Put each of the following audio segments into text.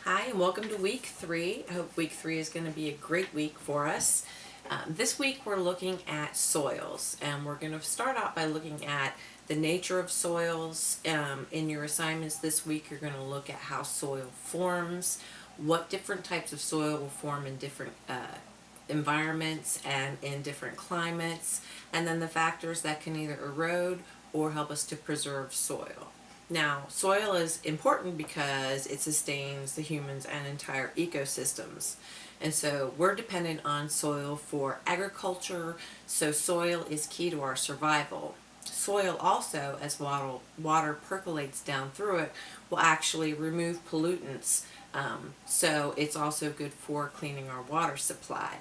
Hi, and welcome to week 3. I hope week 3 is going to be a great week for us. This week we're looking at soils, and we're going to start out by looking at the nature of soils. In your assignments this week, you're going to look at how soil forms, what different types of soil will form in different environments and in different climates, and then the factors that can either erode or help us to preserve soil. Now, soil is important because it sustains the humans and entire ecosystems. And so we're dependent on soil for agriculture, so soil is key to our survival. Soil also, as water percolates down through it, will actually remove pollutants. So it's also good for cleaning our water supply.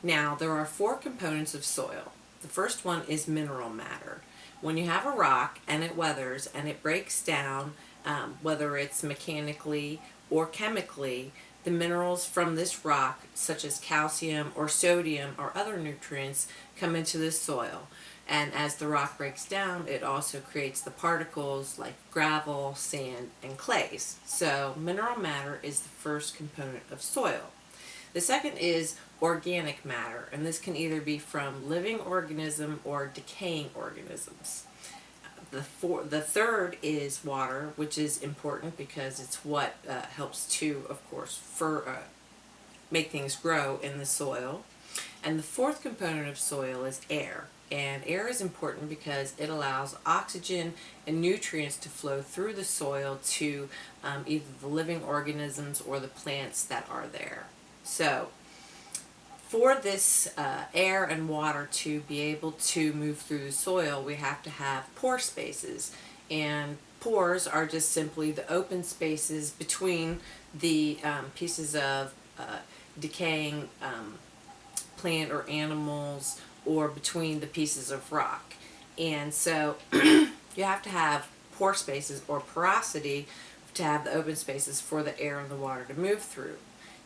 Now, there are 4 components of soil. The first one is mineral matter. When you have a rock and it weathers and it breaks down, whether it's mechanically or chemically, the minerals from this rock, such as calcium or sodium or other nutrients, come into the soil. And as the rock breaks down, it also creates the particles like gravel, sand, and clays. So mineral matter is the first component of soil. The second is organic matter, and this can either be from living organism or decaying organisms. The third is water, which is important because it's what helps to, of course, make things grow in the soil. And the fourth component of soil is air. And air is important because it allows oxygen and nutrients to flow through the soil to either the living organisms or the plants that are there. So, for this air and water to be able to move through the soil, we have to have pore spaces. And pores are just simply the open spaces between the pieces of decaying plant or animals, or between the pieces of rock. And so you have to have pore spaces or porosity to have the open spaces for the air and the water to move through.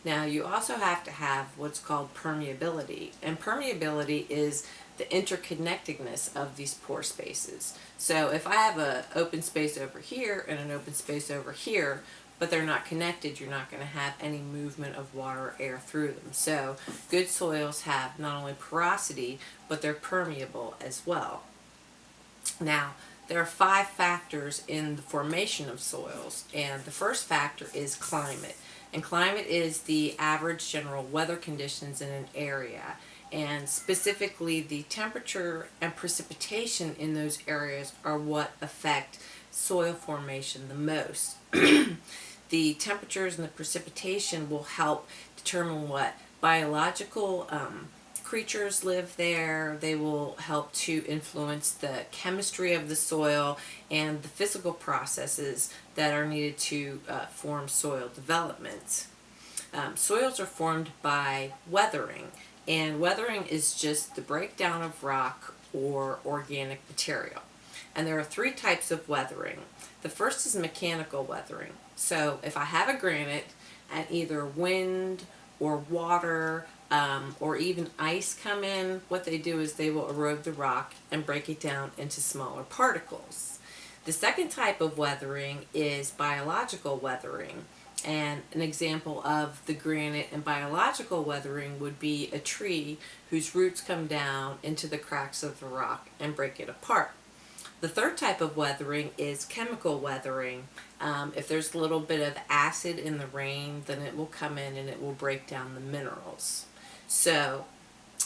Now, you also have to have what's called permeability, and permeability is the interconnectedness of these pore spaces. So if I have an open space over here and an open space over here, but they're not connected, you're not going to have any movement of water or air through them. So good soils have not only porosity, but they're permeable as well. Now, there are 5 factors in the formation of soils, and the first factor is climate. And climate is the average general weather conditions in an area, and specifically the temperature and precipitation in those areas are what affect soil formation the most. The temperatures and the precipitation will help determine what biological creatures live there. They will help to influence the chemistry of the soil and the physical processes that are needed to form soil development. Soils are formed by weathering, and weathering is just the breakdown of rock or organic material. And there are 3 types of weathering. The first is mechanical weathering. So if I have a granite and either wind or water or even ice come in, what they do is they will erode the rock and break it down into smaller particles. The second type of weathering is biological weathering. And an example of the granite and biological weathering would be a tree whose roots come down into the cracks of the rock and break it apart. The third type of weathering is chemical weathering. If there's a little bit of acid in the rain, then it will come in and it will break down the minerals. So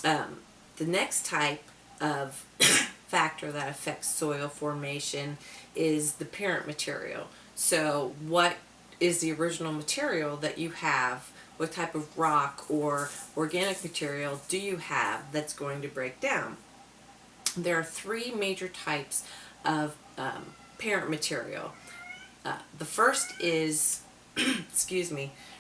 the next type of factor that affects soil formation is the parent material. So what is the original material that you have? What type of rock or organic material do you have that's going to break down? There are 3 major types of parent material. The first is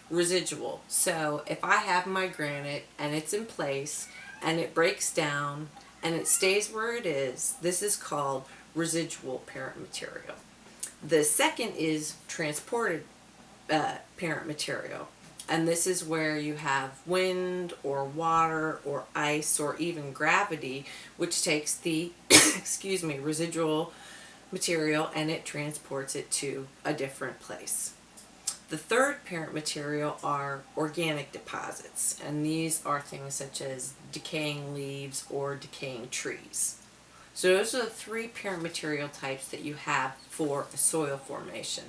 residual. So if I have my granite and it's in place and it breaks down and it stays where it is, this is called residual parent material. The second is transported parent material. And this is where you have wind or water or ice or even gravity, which takes the residual material and it transports it to a different place. The third parent material are organic deposits, and these are things such as decaying leaves or decaying trees. So those are the three parent material types that you have for a soil formation.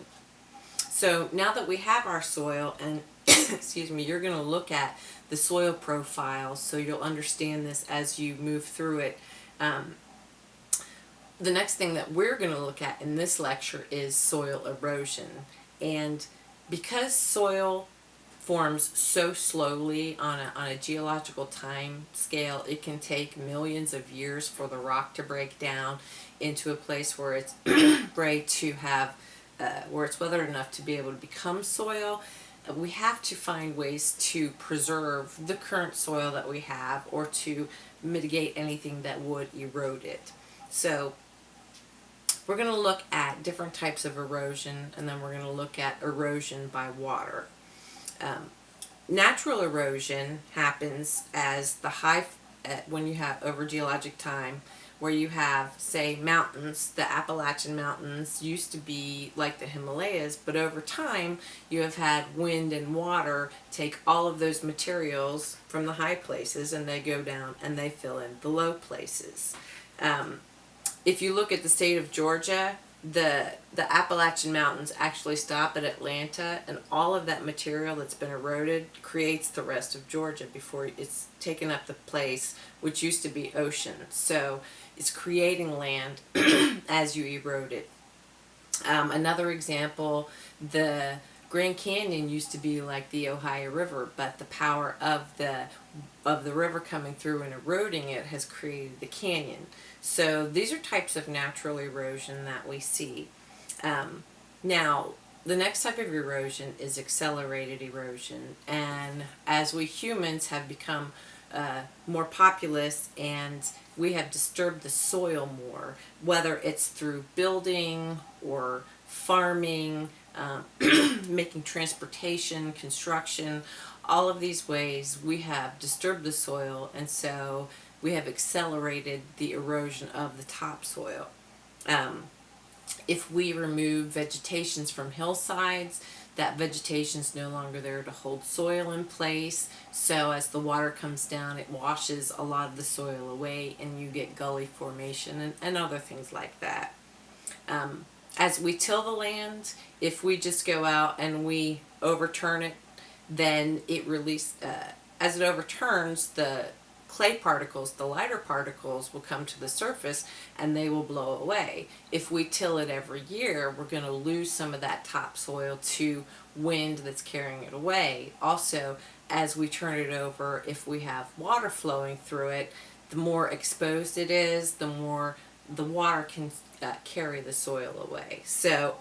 So now that we have our soil, and excuse me, you're going to look at the soil profiles so you'll understand this as you move through it. The next thing that we're going to look at in this lecture is soil erosion. And because soil forms so slowly on a geological time scale, it can take millions of years for the rock to break down into a place where it's ready to have, where it's weathered enough to be able to become soil. We have to find ways to preserve the current soil that we have or to mitigate anything that would erode it. So we're going to look at different types of erosion, and then we're going to look at erosion by water. Natural erosion happens as the when you have over geologic time, where you have, say, mountains. The Appalachian Mountains used to be like the Himalayas, but over time you have had wind and water take all of those materials from the high places and they go down and they fill in the low places. If you look at the state of Georgia, the Appalachian Mountains actually stop at Atlanta, and all of that material that's been eroded creates the rest of Georgia before it's taken up the place which used to be ocean. So it's creating land as you erode it. Another example, the Grand Canyon used to be like the Ohio River, but the power of the river coming through and eroding it has created the canyon. So these are types of natural erosion that we see. Now, the next type of erosion is accelerated erosion, and as we humans have become more populous and we have disturbed the soil more, whether it's through building or farming, making transportation, construction, all of these ways we have disturbed the soil, and so we have accelerated the erosion of the topsoil. If we remove vegetations from hillsides, that vegetation is no longer there to hold soil in place, so as the water comes down it washes a lot of the soil away and you get gully formation and other things like that. As we till the land, if we just go out and we overturn it, then it as it overturns, the clay particles, the lighter particles, will come to the surface and they will blow away. If we till it every year, we're going to lose some of that topsoil to wind that's carrying it away. Also, as we turn it over, if we have water flowing through it, the more exposed it is, the more the water can carry the soil away. So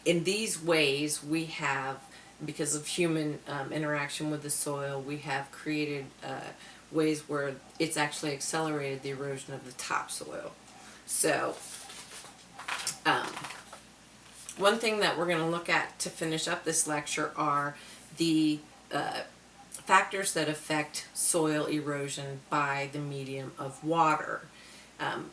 in these ways we have, because of human interaction with the soil, we have created ways where it's actually accelerated the erosion of the topsoil. So one thing that we're going to look at to finish up this lecture are the factors that affect soil erosion by the medium of water.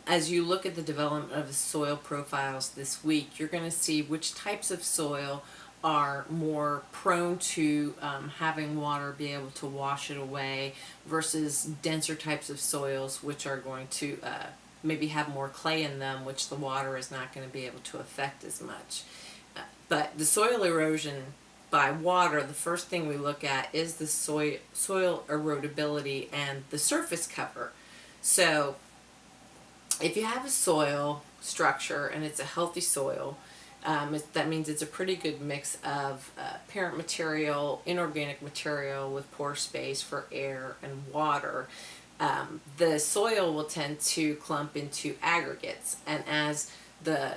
As you look at the development of the soil profiles this week, you're going to see which types of soil are more prone to having water be able to wash it away versus denser types of soils which are going to maybe have more clay in them, which the water is not going to be able to affect as much. But the soil erosion by water, the first thing we look at is the soil erodibility and the surface cover. So if you have a soil structure and it's a healthy soil, that means it's a pretty good mix of parent material, inorganic material with pore space for air and water. The soil will tend to clump into aggregates, and as the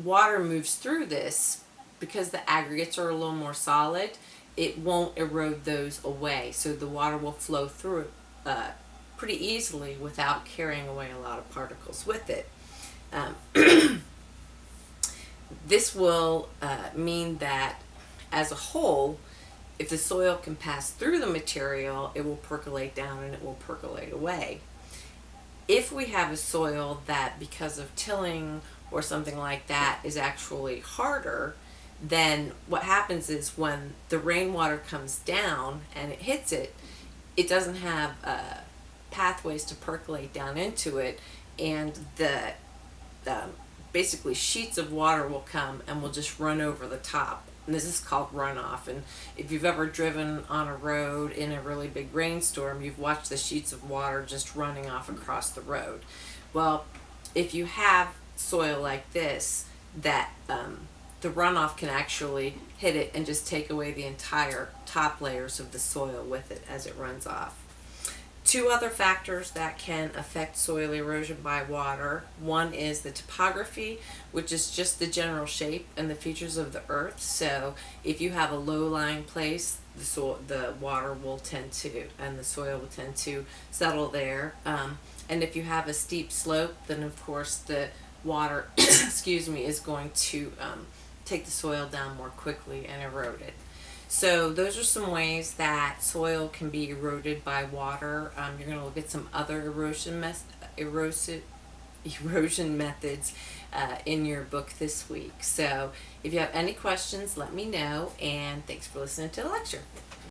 water moves through this, because the aggregates are a little more solid, it won't erode those away, so the water will flow through it pretty easily without carrying away a lot of particles with it. This will mean that as a whole, if the soil can pass through the material, it will percolate down and it will percolate away. If we have a soil that, because of tilling or something like that, is actually harder, then what happens is when the rainwater comes down and it hits it, it doesn't have pathways to percolate down into it, and the basically sheets of water will come and will just run over the top. And this is called runoff. And if you've ever driven on a road in a really big rainstorm, you've watched the sheets of water just running off across the road. Well, if you have soil like this, that the runoff can actually hit it and just take away the entire top layers of the soil with it as it runs off. Two other factors that can affect soil erosion by water. One is the topography, which is just the general shape and the features of the earth. So if you have a low-lying place, the water will tend to, and the soil will tend to settle there. And if you have a steep slope, then of course the water, excuse me, is going to take the soil down more quickly and erode it. So those are some ways that soil can be eroded by water. You're going to look at some other erosion methods in your book this week. So if you have any questions, let me know, and thanks for listening to the lecture.